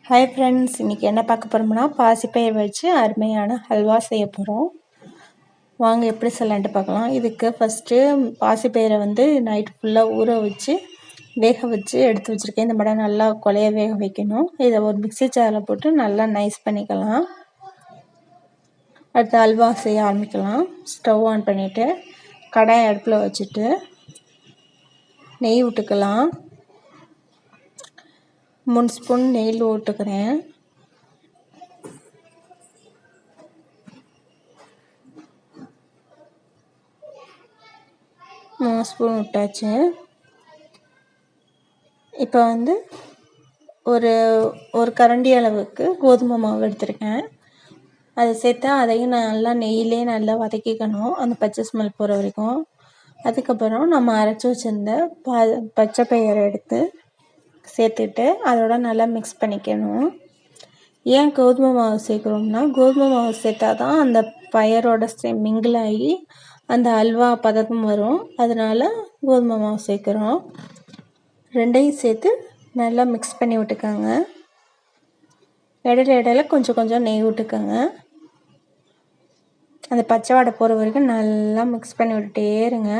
Hi friends, இன்றைக்கி என்ன பார்க்க போகிறோம்னா பாசிப்பயிர் வச்சு அருமையான ஹல்வா செய்ய போகிறோம். வாங்க எப்படி செய்யலான்ட்டு பார்க்கலாம். இதுக்கு ஃபஸ்ட்டு பாசிப்பயிரை நைட் ஃபுல்லாக ஊற வச்சு வேக வச்சு எடுத்து வச்சுருக்கேன். இந்த மாதிரி நல்லா கொலைய வேக வைக்கணும். இதை ஒரு மிக்ஸி ஜாரில் போட்டு நல்லா நைஸ் பண்ணிக்கலாம். அடுத்து ஹல்வா செய்ய ஆரம்பிக்கலாம். ஸ்டவ் ஆன் பண்ணிவிட்டு கடாய் அடுப்பில் வச்சுட்டு நெய் விட்டுக்கலாம். 3 ஸ்பூன் நெய் விட்டுக்கிறேன். ஸ்பூன் விட்டாச்சு. இப்போ ஒரு கரண்டி அளவுக்கு கோதுமை மாவு எடுத்துருக்கேன். அதை சேர்த்தா அதையும் நல்லா நெய்யிலே நல்லா வதக்கிக்கணும், அந்த பச்சை ஸ்மெல் போகிற வரைக்கும். அதுக்கப்புறம் நம்ம அரைச்சி வச்சிருந்த பச்சைப்பயிரை எடுத்து சேர்த்துட்டு அதோட நல்லா மிக்ஸ் பண்ணிக்கணும். ஏன் கோதுமை மாவு சேர்க்குறோம்னா, கோதுமை மாவு சேர்த்தா தான் அந்த பயரோட மிங்கிள் ஆகி அந்த அல்வா பதம் வரும். அதனால் கோதுமை மாவு சேர்க்குறோம். ரெண்டையும் சேர்த்து நல்லா மிக்ஸ் பண்ணி விட்டுக்கோங்க. இடையில கொஞ்சம் கொஞ்சம் நெய் விட்டுக்கோங்க. அந்த பச்சை வாடை போகிற வரைக்கும் நல்லா மிக்ஸ் பண்ணி விட்டுட்டே இருங்க.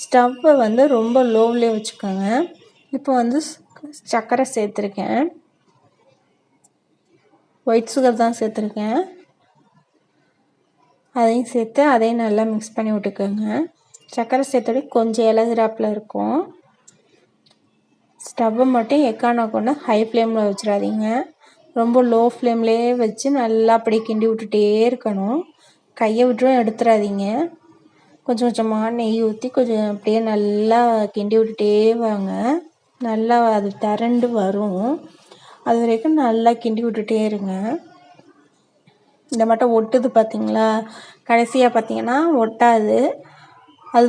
ஸ்டவ்வை ரொம்ப லோவிலே வச்சுக்கோங்க. இப்போ சர்க்கரை சேர்த்துருக்கேன். ஒயிட் சுகர் தான் சேர்த்துருக்கேன். அதையும் சேர்த்து அதையும் நல்லா மிக்ஸ் பண்ணி விட்டுக்கோங்க. சர்க்கரை சேர்த்தோட கொஞ்சம் இலகுறாப்பில் இருக்கும். ஸ்டவ்வை மட்டும் எக்கான கொண்டு ஹை ஃப்ளேமில் வச்சிடாதீங்க. ரொம்ப லோ ஃப்ளேம்லேயே வச்சு நல்லா அப்படி கிண்டி விட்டுட்டே இருக்கணும். கையை விட்டுரும் எடுத்துடாதீங்க. கொஞ்சம் கொஞ்சமாக நெய் ஊற்றி கொஞ்சம் அப்படியே நல்லா கிண்டி விட்டுட்டே வாங்க. நல்லா அது திரண்டு வரும். அது வரைக்கும் நல்லா கிண்டி விட்டுட்டே இருங்க. இந்த மட்டும் ஒட்டுது பார்த்தீங்களா, கடைசியாக பார்த்தீங்கன்னா ஒட்டாது. அது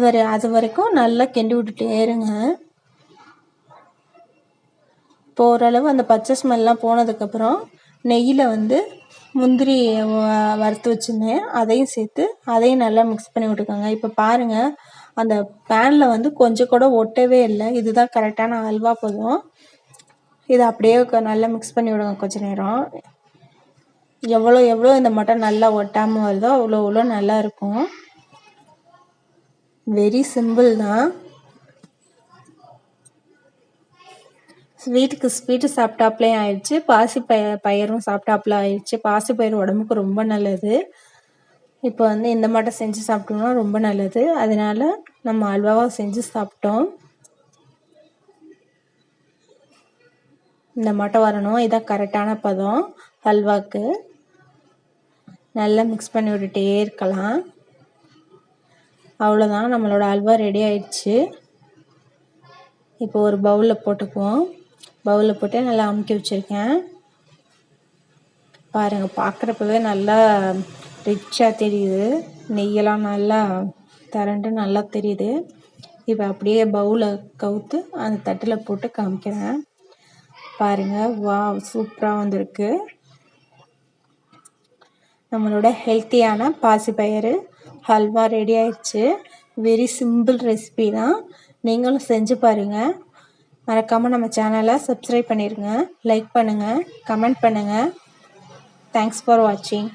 வரைக்கும் நல்லா கிண்டி விட்டுட்டே இருங்க. இப்போ ஓரளவு அந்த பச்சை ஸ்மெல்லாம் போனதுக்கப்புறம் நெய்யில் முந்திரி வறுத்து வச்சுருந்தேன், அதையும் சேர்த்து அதையும் நல்லா மிக்ஸ் பண்ணி விட்டுக்கோங்க. இப்போ பாருங்கள், அந்த பேனில் கொஞ்சம் கூட ஒட்டவே இல்லை. இதுதான் கரெக்டான அல்வா பதம். இதை அப்படியே நல்லா மிக்ஸ் பண்ணி விடுங்க கொஞ்சம் நேரம். எவ்வளோ இந்த மட்டும் நல்லா ஒட்டாமல் வருதோ அவ்வளோ நல்லா இருக்கும். வெரி சிம்பிள் தான். ஸ்வீட்டு சாப்பிட்டாப்லே ஆயிடுச்சு, பயிரும் சாப்பிட்டாப்புல ஆயிடுச்சு. பாசிப்பயிர் உடம்புக்கு ரொம்ப நல்லது. இப்போ இந்த மாட்டம் செஞ்சு சாப்பிட்டோம்னா ரொம்ப நல்லது. அதனால நம்ம அல்வாவாக செஞ்சு சாப்பிட்டோம். இந்த மாட்டம் வரணும். இதான் கரெக்டான பதம் அல்வாக்கு. நல்லா மிக்ஸ் பண்ணி விட்டுட்டே இருக்கலாம். அவ்வளோதான், நம்மளோட அல்வா ரெடி ஆயிடுச்சு. இப்போ ஒரு பவுலில் போட்டுக்குவோம். பவுலில் போட்டு நல்லா அமுக்கி வச்சுருக்கேன். பாருங்கள், பார்க்குறப்பவே நல்லா ரிச்சாக தெரியுது. நெய்யெல்லாம் நல்லா திரண்டு நல்லா தெரியுது. இப்போ அப்படியே பவுலை கவுத்து அந்த தட்டில் போட்டு காமிக்கிறேன். பாருங்கள், வா சூப்பராக வந்திருக்கு. நம்மளோட ஹெல்த்தியான பாசிப்பயிறு ஹல்வா ரெடி ஆயிடுச்சு. வெரி சிம்பிள் ரெசிபி தான். நீங்களும் செஞ்சு பாருங்கள். மறக்காமல் நம்ம சேனலை சப்ஸ்கிரைப் பண்ணிடுங்க, லைக் பண்ணுங்கள், கமெண்ட் பண்ணுங்கள். தேங்க்ஸ் ஃபார் வாட்சிங்.